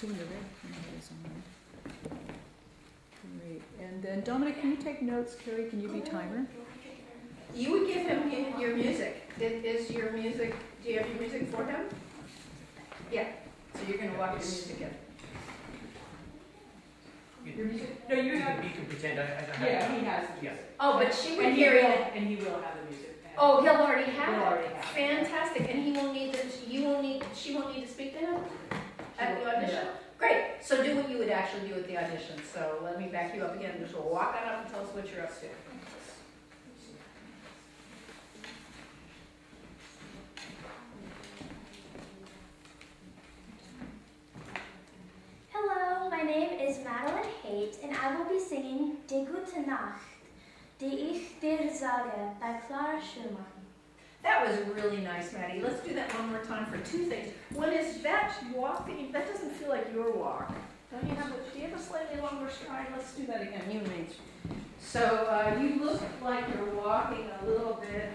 tuned it in. Great. And then Dominic, can you take notes? Carrie, can you be timer? You would give him your music. Is your music, do you have your music for him? Yeah. So you're going to walk your music in. Your music? No, you can pretend I have it. Yeah, he has the music. Oh, but she would And hear it. And he will have the music. Oh, he'll already have He'll it. already have it. Fantastic. And he won't need to, she won't need to speak to him at the audition? Yeah. Great. So do what you would actually do at the audition. So let me back you up again. Just walk on up and tell us what you're up to. Hello, my name is Madeline Haight, and I will be singing Die Gute Nacht, die ich dir sage, by Clara Schumann. That was really nice, Maddie. Let's do that one more time for two things. One is that walk, that doesn't feel like your walk. Do you have a slightly longer stride? Let's do that again, you and me. So you look like you're walking a little bit.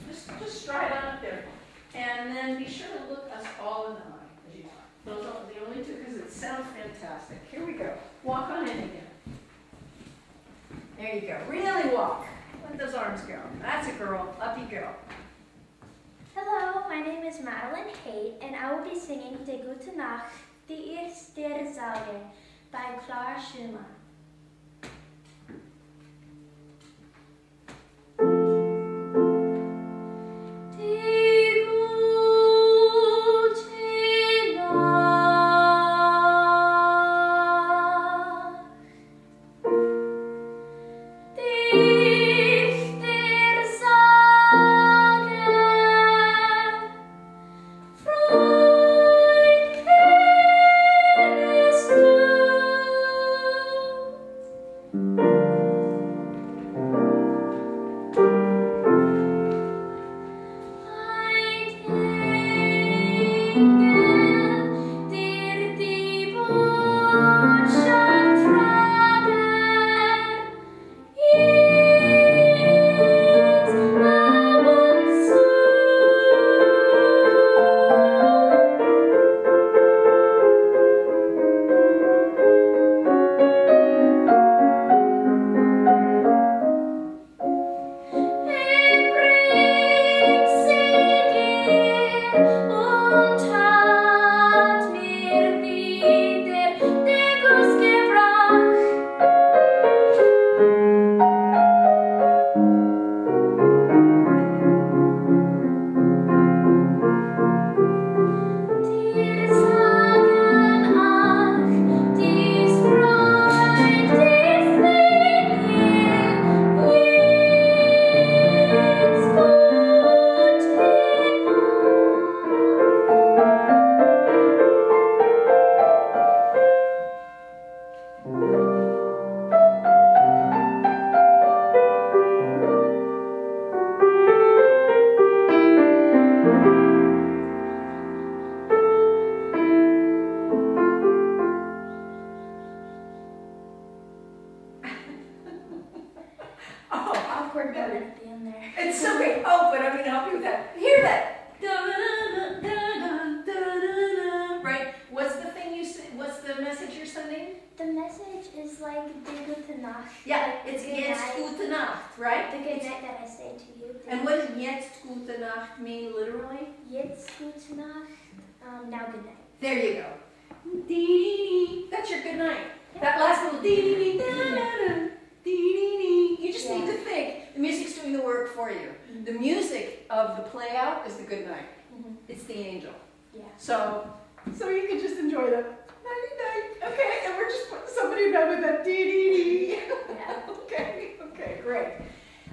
Just stride on up there. And then be sure to look us all in the eye as you walk. Those are the only two, because it sounds fantastic. Here we go. Walk on in again. There you go. Really walk. Let those arms go. That's a girl. Up you go. Hello, my name is Madeline Haight, and I will be singing Die Gute Nacht, die ich dir sage, by Clara Schumann. It's so great. Oh, but I'm going to help you with that. Hear that? Right? What's the thing you say? What's the message you're sending? The message is like Die Gute Nacht. Yeah, like it's good Jetzt night. gute Nacht, right? The good night that I say to you. And what does Jetzt gute Nacht mean literally? Jetzt gute Nacht. Now good night. There you go. Dee-dee-dee. That's your good night. That last little dee-dee-dee, da-da-da, dee-dee-dee. You just need to think. The music's doing the work for you. The music of the play out is the good night. It's the angel. Yeah. So you can just enjoy the night-night. Okay, and we're just putting somebody down with that dee-dee-dee. Yeah. Okay, great.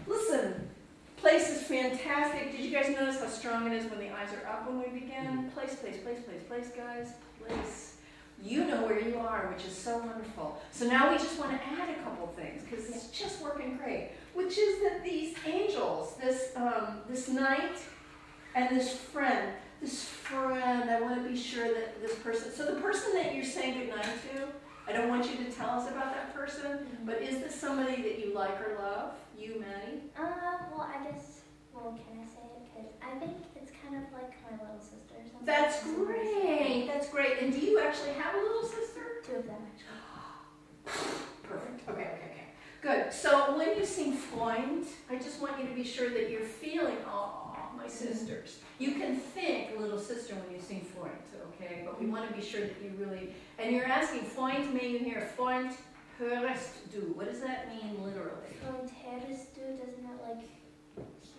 Listen, place is fantastic. Did you guys notice how strong it is when the eyes are up when we begin? Place, guys. Place. You know where you are, which is so wonderful. So now we just want to add a couple things because it's just working great. Which is that these angels, this knight and this friend, I want to be sure that this person, so the person that you're saying goodnight to, I don't want you to tell us about that person, but is this somebody that you like or love? You, Maddie? Well, I guess, can I say it? Because I think it's kind of like my little sister or something. That's great. That's great. And do you actually have a little sister? 2 of them actually. Perfect. Okay. Good. So when you sing Freund, I just want you to be sure that you're feeling, oh, my sisters. You can think little sister when you sing Freund, okay? But we want to be sure that you really, and you're asking, Freund, may you hear? Freund, hörst du? What does that mean literally? Freund, hörst du? Doesn't it like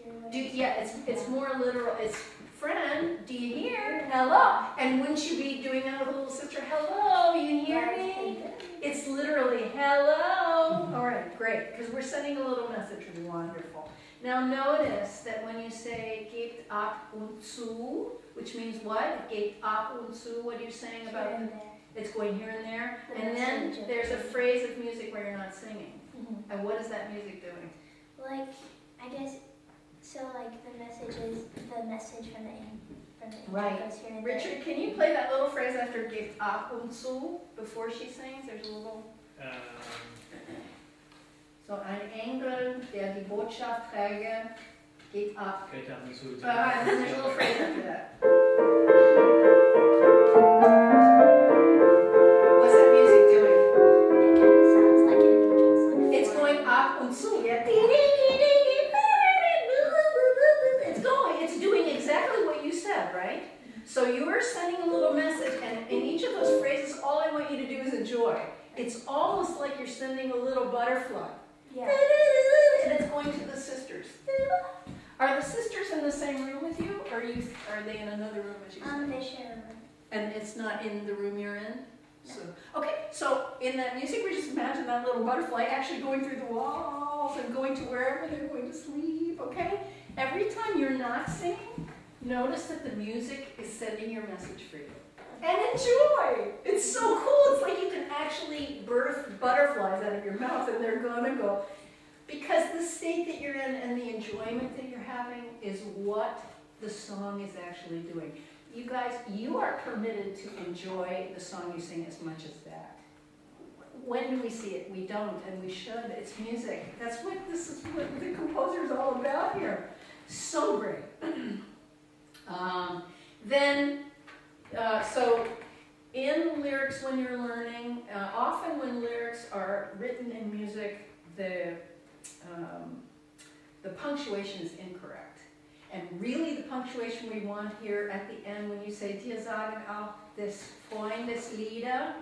hear what I'm Yeah, saying? it's more literal. It's friend, do you hear? Hello. And wouldn't you be doing that with a little sister? Hello, you hear me? It's literally hello. All right, great, because we're sending a little message. Really wonderful. Now notice that when you say geht ab und zu, which means what? Geht ab und zu. What are you saying about Here and it? there. It's going here and there. The And then message of there's a it. phrase of music where you're not singing. Mhm. And what is that music doing? Like, I guess, so like the message is the message from the angel Right. goes here and there. Richard, can you play that little phrase after geht ab und zu before she sings? There's a little. So ein Engel, der die Botschaft träge, geht ab. Geht ab und zu. And then there's a little phrase after that. What's that music doing? It kind of sounds like an angel's like It's flying. going ab und zu. Yeah. It's going. It's doing exactly what you said, right? So you are sending a little message, and in each of those phrases, all I want you to do is enjoy. It's almost like you're sending a little butterfly. Yeah. And it's going to the sisters. Are the sisters in the same room with you, or are they in another room as you said? They share a room. And it's not in the room you're in? So, okay, so in that music, we just imagine that little butterfly actually going through the walls and going to wherever they're going to sleep, okay? Every time you're not singing, notice that the music is sending your message for you. And enjoy! It's so cool. It's like you can actually birth butterflies out of your mouth and they're gonna go. Because the state that you're in and the enjoyment that you're having is what the song is actually doing. You guys, you are permitted to enjoy the song you sing as much as that. When do we see it? We don't, and we should. It's music. That's what this is what the composer's all about here. So great. So in lyrics when you're learning, often when lyrics are written in music, the punctuation is incorrect. And really the punctuation we want here at the end when you say, dir sagen auch des Freundeslieder.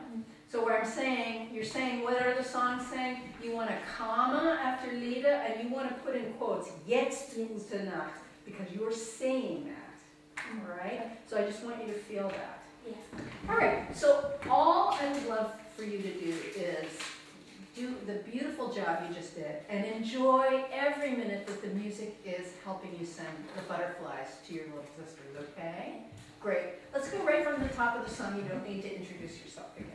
So where I'm saying, you're saying, what are the songs saying? You want a comma after Lieder, and you want to put in quotes, jetzt gute Nacht, because you're saying that. All right? So I just want you to feel that. Yeah. All right, so all I would love for you to do is do the beautiful job you just did and enjoy every minute that the music is helping you send the butterflies to your little sisters, okay? Great. Let's go right from the top of the song. You don't need to introduce yourself again.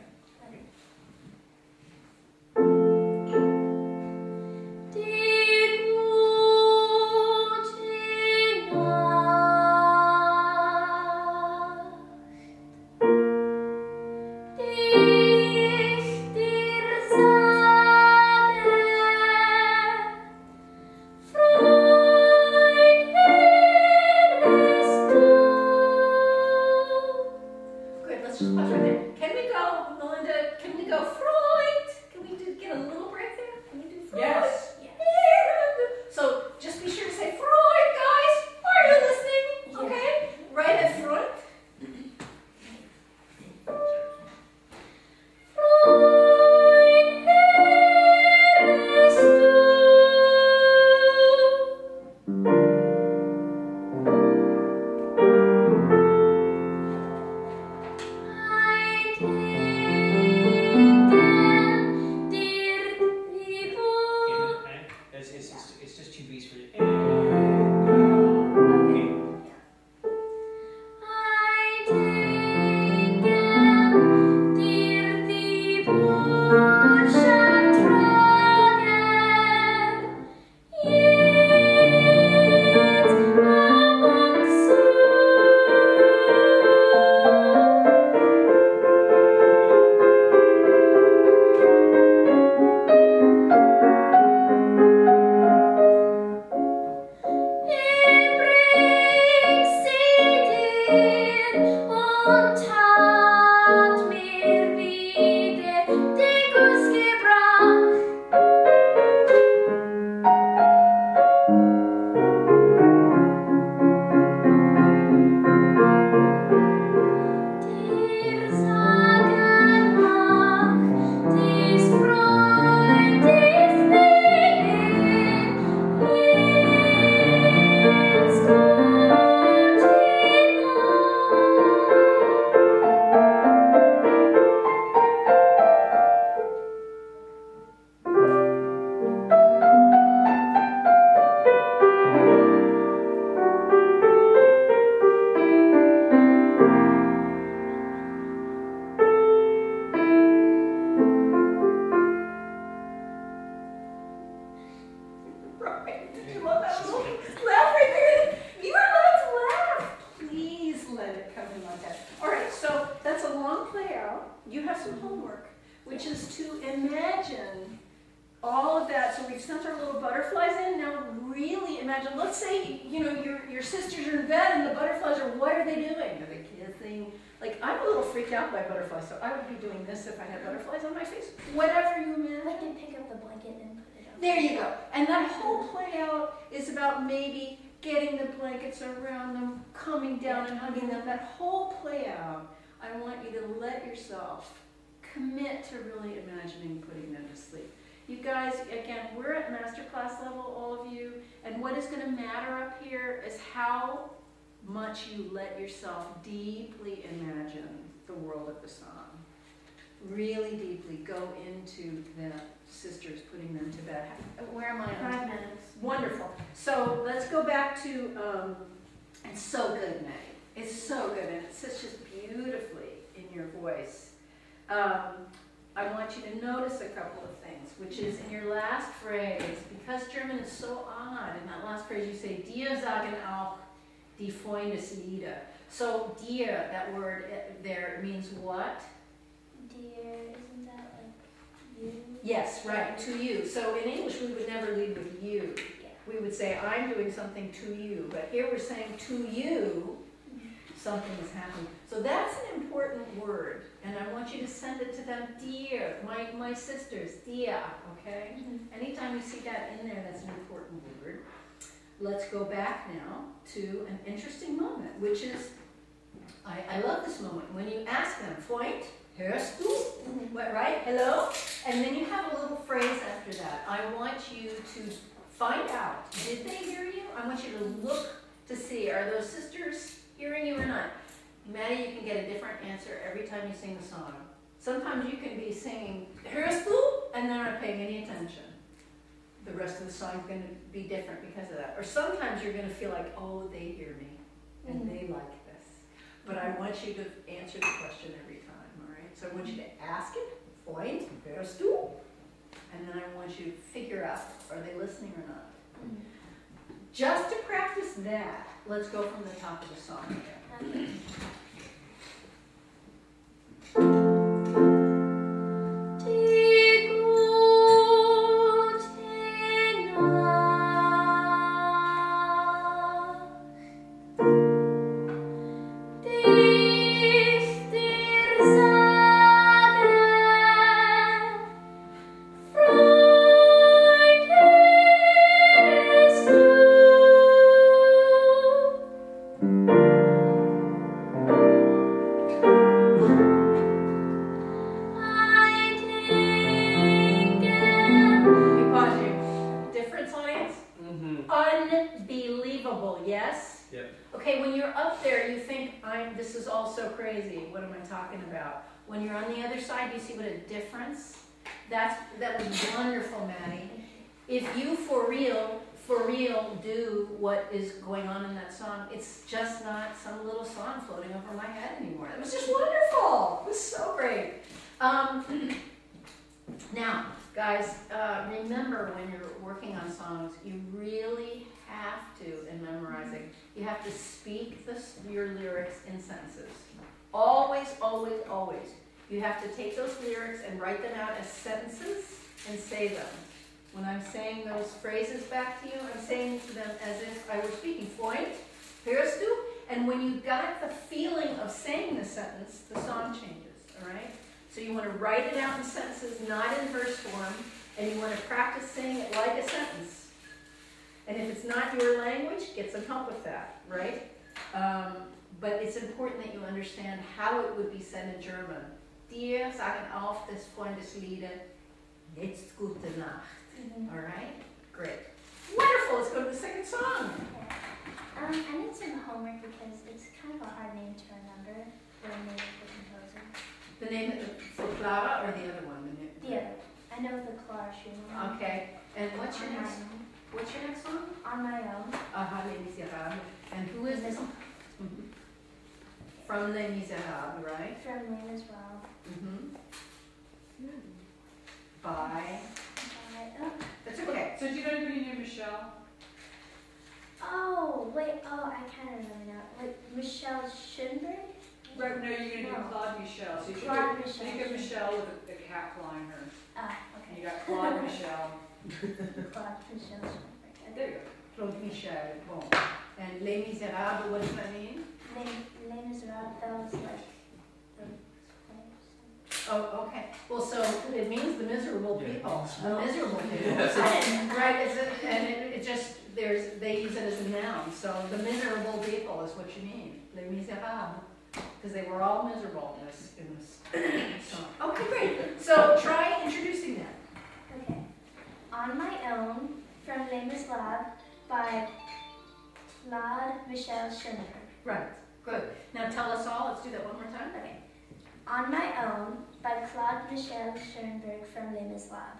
Good, let's just pause right there. Can we go, Melinda, can we go Freud? Can we get a little break there? Can we do Freud? Yes. Yeah. So just be sure to say Freud, guys. Are you listening? Okay. Right at Freud. It's just 2 beats for you. Und hat mir So that's a long play out. You have some homework, which is to imagine all of that. So we've sent our little butterflies in. Now really imagine, let's say, your sisters are in bed and the butterflies are, what are they doing? Are they kissing? Like, I'm a little freaked out by butterflies, so I would be doing this if I had butterflies on my face. Whatever you imagine. I can pick up the blanket and put it up. There you go. And that whole play out is about maybe getting the blankets around them, coming down and hugging them. That whole play out, I want you to let yourself commit to really imagining putting them to sleep. You guys, again, we're at masterclass level, all of you, and what is going to matter up here is how much you let yourself deeply imagine the world of the song. Really deeply go into the sisters putting them to bed. Where am I on? 5 minutes. Wonderful. So let's go back to, it's so good, Maddie. It's so good, and it sits just beautifully in your voice. I want you to notice a couple of things, which is in your last phrase, because German is so odd, in that last phrase you say, dir sagen auch die Freundeslieder. So dir, that word there means what? Dear, isn't that like you? Yes, right, to you. So in English we would never lead with you. Yeah. We would say, I'm doing something to you. But here we're saying to you, something is happening. So that's an important word. And I want you to send it to them, dear, my sisters, dear, okay? Anytime you see that in there, that's an important word. Let's go back now to an interesting moment, which is, I love this moment. When you ask them, Freund, hörst du? Right? Hello? And then you have a little phrase after that. I want you to find out, did they hear you? I want you to look to see, are those sisters hearing you or not? Maddie, you can get a different answer every time you sing the song. Sometimes you can be singing, hörst du? And they're not paying any attention. The rest of the song is going to be different because of that. Or sometimes you're going to feel like, oh, they hear me, and they like this. But I want you to answer the question every time, all right? So I want you to ask it, Freund, hörst du? And then I want you to figure out, are they listening or not? Just to practice that, let's go from the top of the song again. Unbelievable, yes? Yep. Okay, when you're up there, you think, this is all so crazy. What am I talking about? When you're on the other side, you see what a difference? That was wonderful, Maddie. If you for real do what is going on in that song, it's just not some little song floating over my head anymore. It was just wonderful. It was so great. Now, guys, remember when you're working on songs, you really have to, in memorizing, you have to speak your lyrics in sentences. Always, always, always. You have to take those lyrics and write them out as sentences and say them. When I'm saying those phrases back to you, I'm saying to them as if I were speaking. Freund, hörst du? And when you got the feeling of saying the sentence, the song changes, all right? So you want to write it out in sentences, not in verse form, and you want to practice saying it like a sentence. And if it's not your language, get some help with that, right? But it's important that you understand how it would be said in German. Dir sagen auf des Freundeslieder, jetzt gute Nacht. All right? Great. Wonderful. Let's go to the second song. I need some homework because it's kind of a hard name to remember. The name of the composer. The name for Clara or the other one? The other. I know the Clara Schumann. Okay. And what's your next song? On My Own. Les Miserables. And who is this? From Les Miserables, right? From Les as well. By. That's okay. So do you know anybody named Michelle? Oh, wait. Oh, I kind of remember now. Like Michelle Schoenberg? Right, no, you're going to Oh. Claude Michel. So you Claude think, Michel. think of Michelle with a cat flying her. Ah, And okay. you got Claude Michel. Claude Michel. There you go. Claude Michel. Bon. And Les Miserables, what does that mean? Les Miserables, that was like the Oh, okay. Well, so it means the miserable Yeah. people. The miserable people. Yes. Right, and it just, they use it as a noun. So the miserable people is what you mean. Les Miserables. Because they were all miserable in this song. Okay, great. So try introducing that. Okay. On My Own from Les Miserables by Claude Michel Schoenberg. Right, good. Now tell us all, let's do that one more time. Okay. On My Own by Claude Michel Schoenberg from Les Miserables.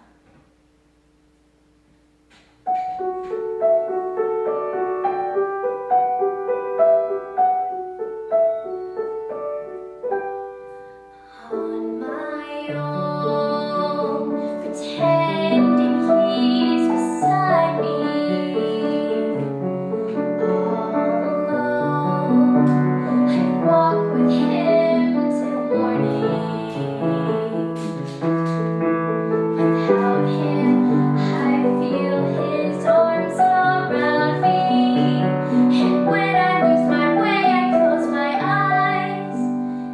On my own, pretending he's beside me, all alone, I walk with him till morning. Without him, I feel his arms around me, and when I lose my way, I close my eyes,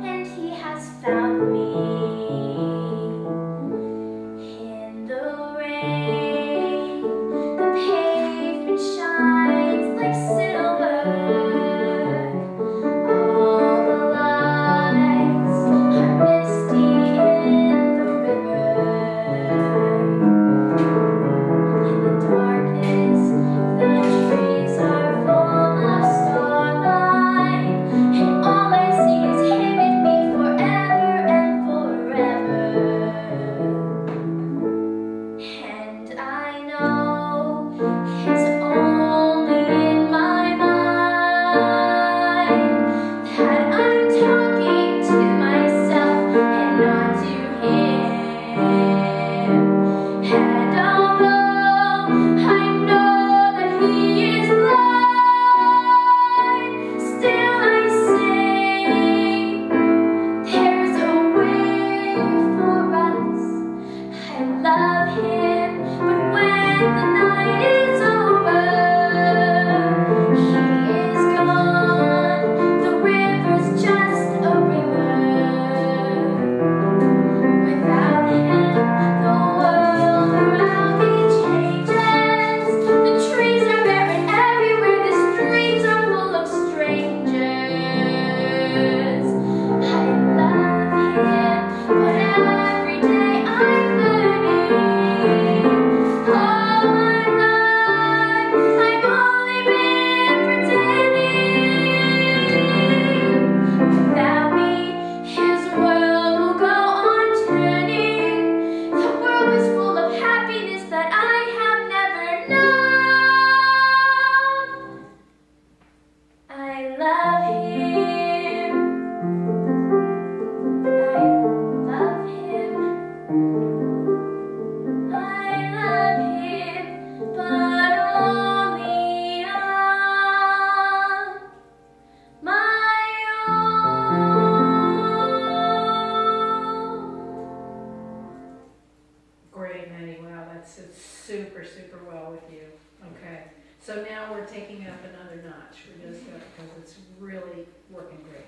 and he has found me. In the rain, the pavement shines like silver. All the lights are misty in the river. In the darkness, the trees are full of starlight, and all I see is him and me forever and forever. And I know it's only in my mind that I'm talking to myself and not to him. And although I know that he is blind, still I say there's a way for us. I love him, but when the night is over, he is gone. The river's just a river. Without him, the world around me changes. The trees are barren everywhere, the streets are full of strangers. I love him, but every day I'm learning. All my life, I've only been pretending. Without me, his world will go on turning. The world is full of happiness that I have never known. I love him. I love him. I love him, but only on my own. Great, Maddie. Wow, that's super, super well with you. Okay. So now we're taking up another notch. We're just because it's really working great.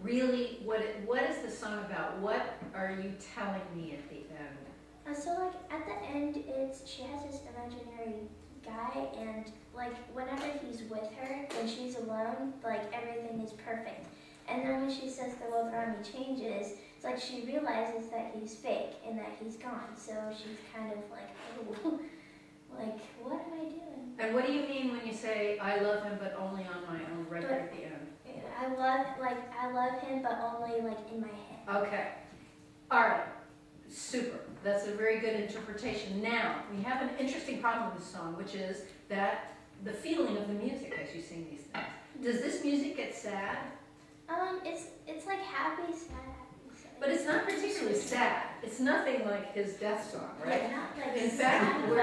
Really, what is the song about? What are you telling me at the end? So like at the end, she has this imaginary guy, and like whenever he's with her, when she's alone, like everything is perfect. And then when she says the world around me changes, it's like she realizes that he's fake and that he's gone. So she's kind of like, oh, like what am I doing? And what do you mean when you say I love him but only on my own? Right there at the end. I love him, but only like in my head. Okay. All right. Super. That's a very good interpretation. Now, we have an interesting problem with this song, which is that the feeling of the music as you sing these things. Does this music get sad? It's like happy, sad, happy, sad. But it's not particularly sad. It's nothing like his death song, right? Like, not like In sad, fact, but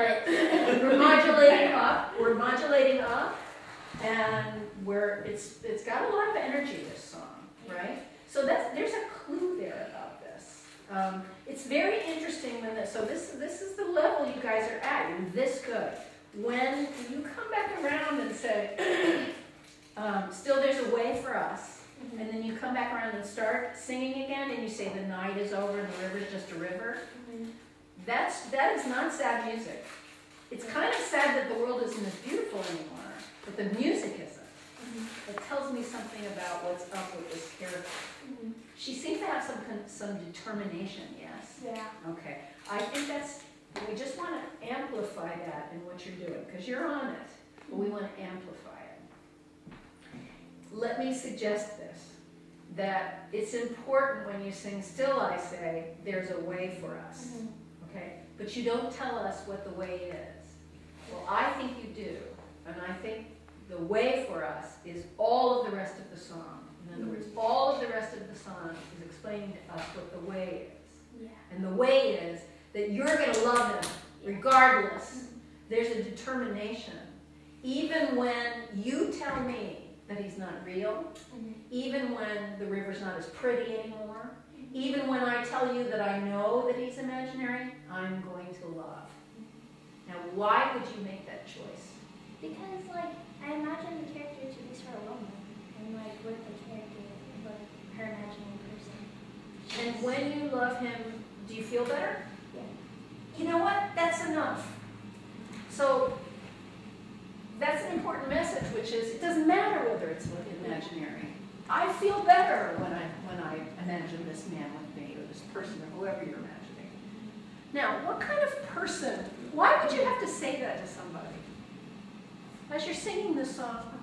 we're modulating up. We're modulating up, and it's got a lot of energy. This song. So there's a clue there about this. It's very interesting when this is the level you guys are at. You're this good. When you come back around and say, still there's a way for us, and then you come back around and start singing again, and you say the night is over and the river's just a river, that is not sad music. It's kind of sad that the world isn't as beautiful anymore, but the music isn't. It tells me something about what's up with this character. She seems to have some determination, yes? Yeah. Okay. I think we just want to amplify that in what you're doing, because you're on it, but we want to amplify it. Let me suggest this, that it's important when you sing Still I Say, there's a way for us, okay? But you don't tell us what the way is. Well, I think you do, and I think the way for us is all of the rest of the song. In other words, all of the rest of the song is explaining to us what the way is. Yeah. And the way is that you're going to love him regardless. There's a determination. Even when you tell me that he's not real, even when the river's not as pretty anymore, even when I tell you that I know that he's imaginary, I'm going to love. Now, why would you make that choice? Because, like, I imagine the character to be sort of lonely, and, like, with the character, with her imaginary person. And when you love him, do you feel better? Yeah. You know what? That's enough. So, that's an important message, which is it doesn't matter whether it's imaginary. I feel better when I imagine this man with me, or this person, or whoever you're imagining. Now, what kind of person, why would you have to say that to somebody? As you're singing this song,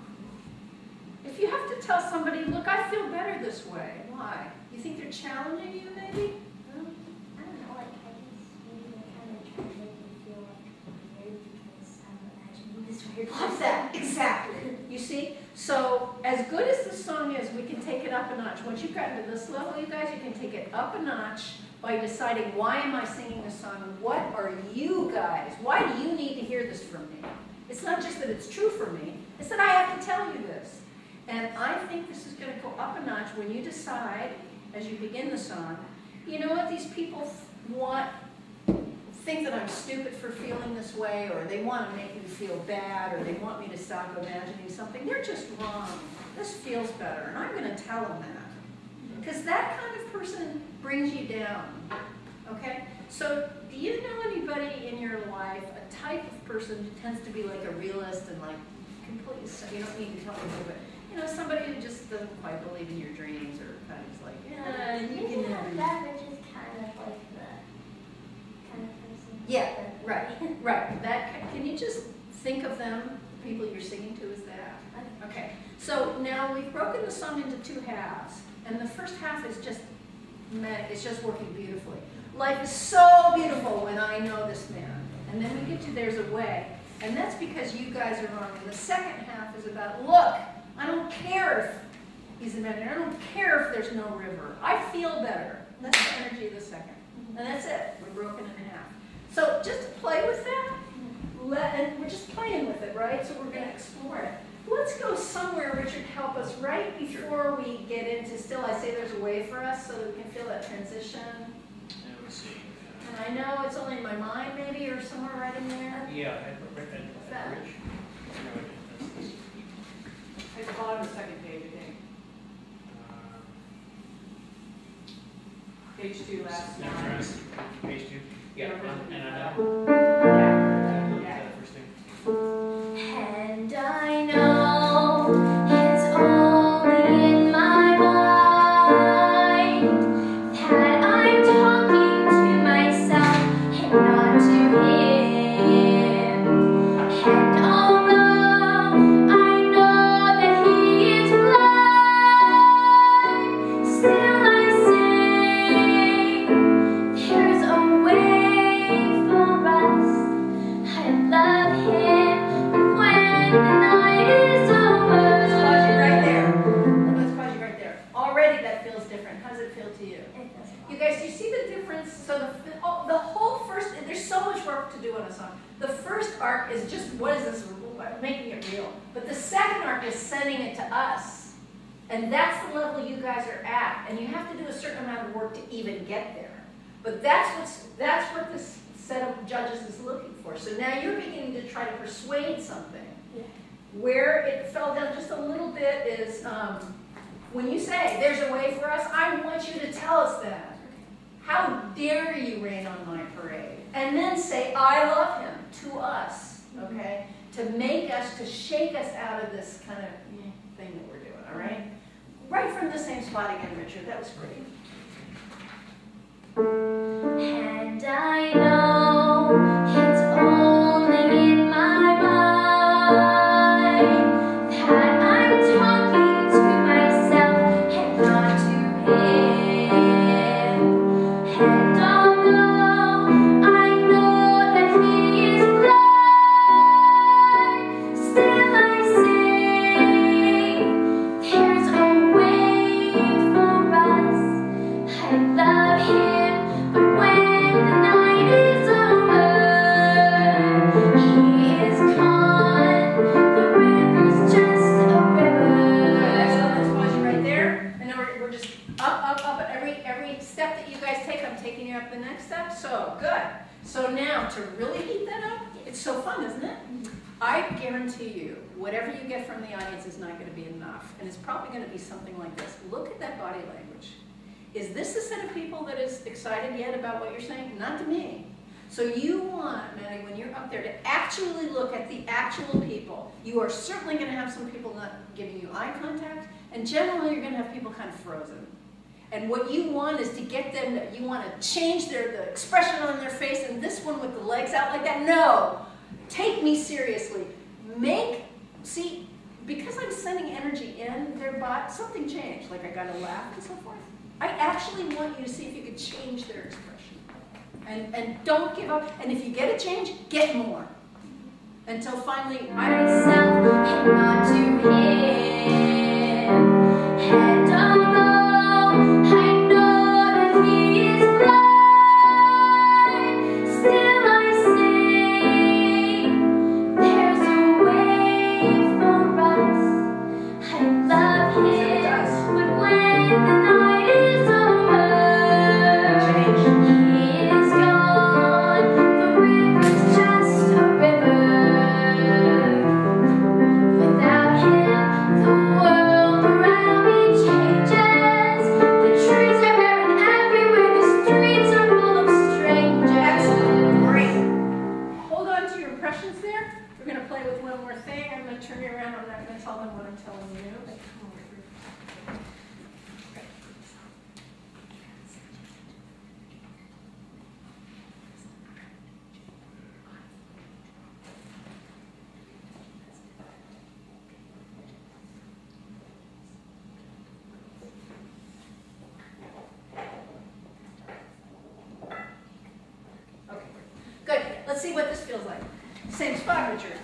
if you have to tell somebody, look, I feel better this way, why? You think they're challenging you, maybe? I don't know, like, I guess maybe they kind of try to make me feel, like, weird because I'm imagining this weird Love that, exactly. You see? So, as good as the song is, we can take it up a notch. Once you've gotten to this level, you guys, you can take it up a notch by deciding, why am I singing this song? What are you guys? Why do you need to hear this from me? It's not just that it's true for me, it's that I have to tell you this. And I think this is going to go up a notch when you decide, as you begin the song, you know what, these people think that I'm stupid for feeling this way, or they want to make me feel bad, or they want me to stop imagining something. They're just wrong. This feels better, and I'm going to tell them that. Because that kind of person brings you down, okay? So do you know anybody in your life, a type of person who tends to be like a realist and like completely, you don't need to tell me who, but you know, somebody who just doesn't quite believe in your dreams, or kind of just like, yeah, you maybe can not never. that, but just kind of like the kind of person. Yeah, right. That, can you just think of them, the people you're singing to, as that? Okay. So now we've broken the song into two halves, and the first half is just it's just working beautifully. Life is so beautiful when I know this man. And then we get to There's a Way. And that's because you guys are wrong. And the second half is about, look, I don't care if he's imaginary. I don't care if there's no river. I feel better. That's the energy of the second. And that's it. We're broken in half. So just to play with that, and we're just playing with it, right? So we're going to explore it. Let's go somewhere, Richard, help us right before we get into Still I Say There's a Way for Us, so that we can feel that transition. And I know it's only in my mind, maybe, or somewhere right in there. Yeah, I read that. Rich. At the bottom of the second page, I think. Page 2, last line. Page 2. Yeah, and I know. Yeah. First thing. And I know it's only in my mind that I'm talking to myself and not to him. And although I know that he is blind, still I say there's a way for us. I love him when the night is over. Let's pause you right there. Let's pause you right there. Already that feels different. How does it feel to you? You guys, do you see the difference? So the whole first, there's so much work to do on a song. The first arc is just, what is this, making it real. But the second arc is sending it to us. And that's the level you guys are at. And you have to do a certain amount of work to even get there. But that's what this set of judges is looking for. So now you're beginning to try to persuade something. Yeah. Where it fell down just a little bit is when you say, there's a way for us, I want you to tell us that. How dare you rain on my parade? And then say, I love him, to us, okay? To make us, to shake us out of this kind of thing that we're doing, all right? Right from the same spot again, Richard. That was great. And I know it's only in my mind that I'm talking to myself and not to him. And although I know that he is blind, still I say there's a way for us. I love him, but when the night is over, he is gone. The river's just a river. Excellent. Let's pause you right there. And then we're just up, up, up. And every step that you guys take, I'm taking you up the next step. So, good. So now, to really heat that up, it's so fun, isn't it? I guarantee you, whatever you get from the audience is not going to be enough. And it's probably going to be something like this. Look at that body language. Is this the set of people that is excited yet about what you're saying? Not to me. So you want, Maddie, when you're up there, to actually look at the actual people. You are certainly going to have some people not giving you eye contact, and generally you're going to have people kind of frozen. And what you want is to get them, you want to change the expression on their face, and this one with the legs out like that. No! Take me seriously. See, because I'm sending energy in their body, something changed. Like I got to laugh and so forth. I actually want you to see if you could change their expression. And don't give up. And if you get a change, get more. Until finally, Myself and not to him. And although I know that he is blind, still I say there's a way for us. I love him, but when the night is over, he is gone. The river's just a river. Without him, the world around me changes. The trees are barren everywhere. The streets are full of strangers. great. Hold on to your impressions there. We're going to play with one more thing. I'm going to turn you around. I'm not going to tell them what I'm telling you. Okay, good. Let's see what this feels like. Same spot, Richard.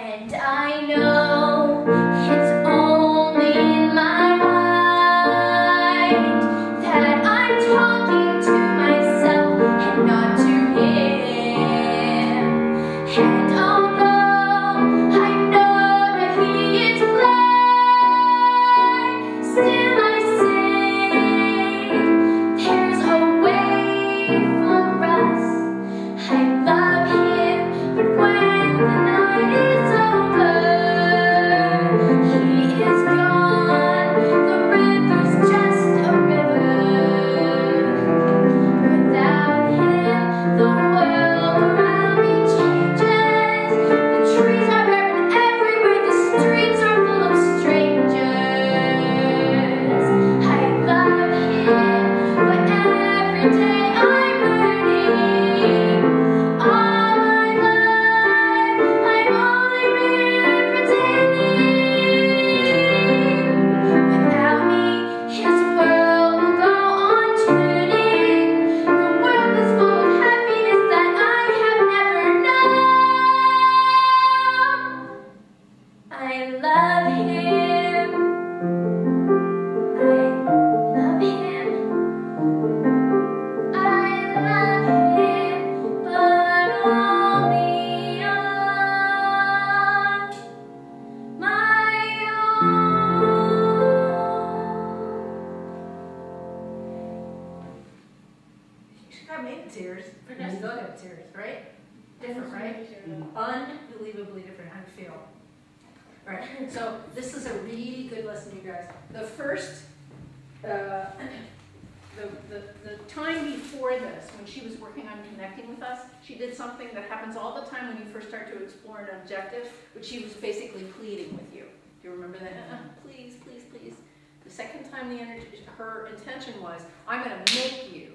And I know it's only in my mind that I'm talking to myself and not to him. And although I know that he is blind, still I say there's a way for us. I love him, but when good series, right? Different, right? Unbelievably different, I feel. All right, so this is a really good lesson, you guys. The first, the time before this, when she was working on connecting with us, she did something that happens all the time when you first start to explore an objective, which she was basically pleading with you. Do you remember that? Please, please, please. The second time her intention was, I'm going to make you.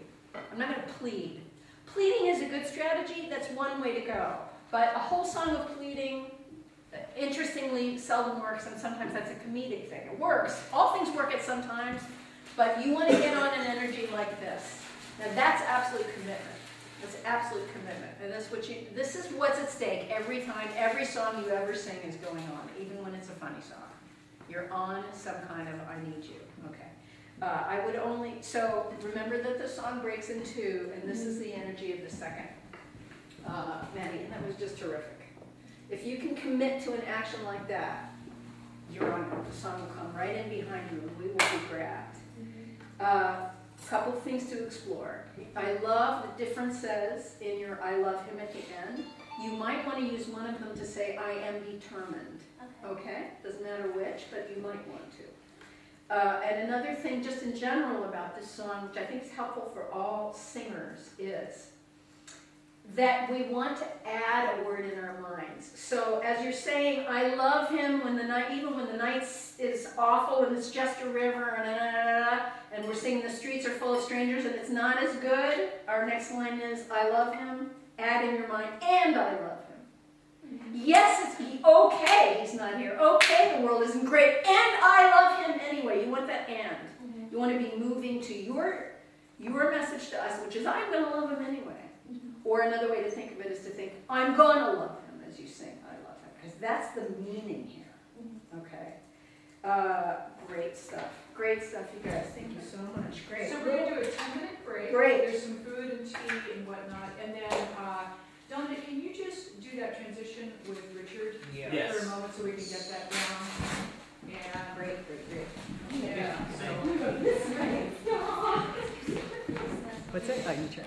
I'm not going to plead. Pleading is a good strategy. That's one way to go. But a whole song of pleading, interestingly, seldom works, and sometimes that's a comedic thing. It works. All things work at some times, but you want to get on an energy like this. Now that's absolute commitment. That's absolute commitment. And this is what's at stake every time, every song you ever sing is going on, even when it's a funny song. You're on some kind of, I need you. Okay. I would only, so remember that the song breaks in two, and this is the energy of the second. Maddie, and that was just terrific. If you can commit to an action like that, you're on it. The song will come right in behind you, and we will be grabbed. Couple things to explore. I love the differences in your I love him at the end. You might want to use one of them to say, I am determined. Okay? Doesn't matter which, but you might want to. And another thing, just in general about this song, which I think is helpful for all singers, is that we want to add a word in our minds. So as you're saying, I love him when the night, even when the night is awful and it's just a river and we're singing the streets are full of strangers and it's not as good, our next line is, I love him, add in your mind, and I love him. Yes, it's okay he's not here. Okay, the world isn't great, and I love him anyway. You want that and. You want to be moving to your message to us, which is, I'm going to love him anyway. Or another way to think of it is to think, I'm going to love him as you sing, I love him. Because that's the meaning here. Okay? Great stuff. Great stuff, you guys. Thank you so much. Great. So we're going to do a 2-minute break. Great. There's some food and tea and whatnot. And then, Dominic, can you just do that transition with Richard Yes. for a moment so we can get that down? Yeah. Great. Yeah. Thank you. So, What's that? Oh, you turn.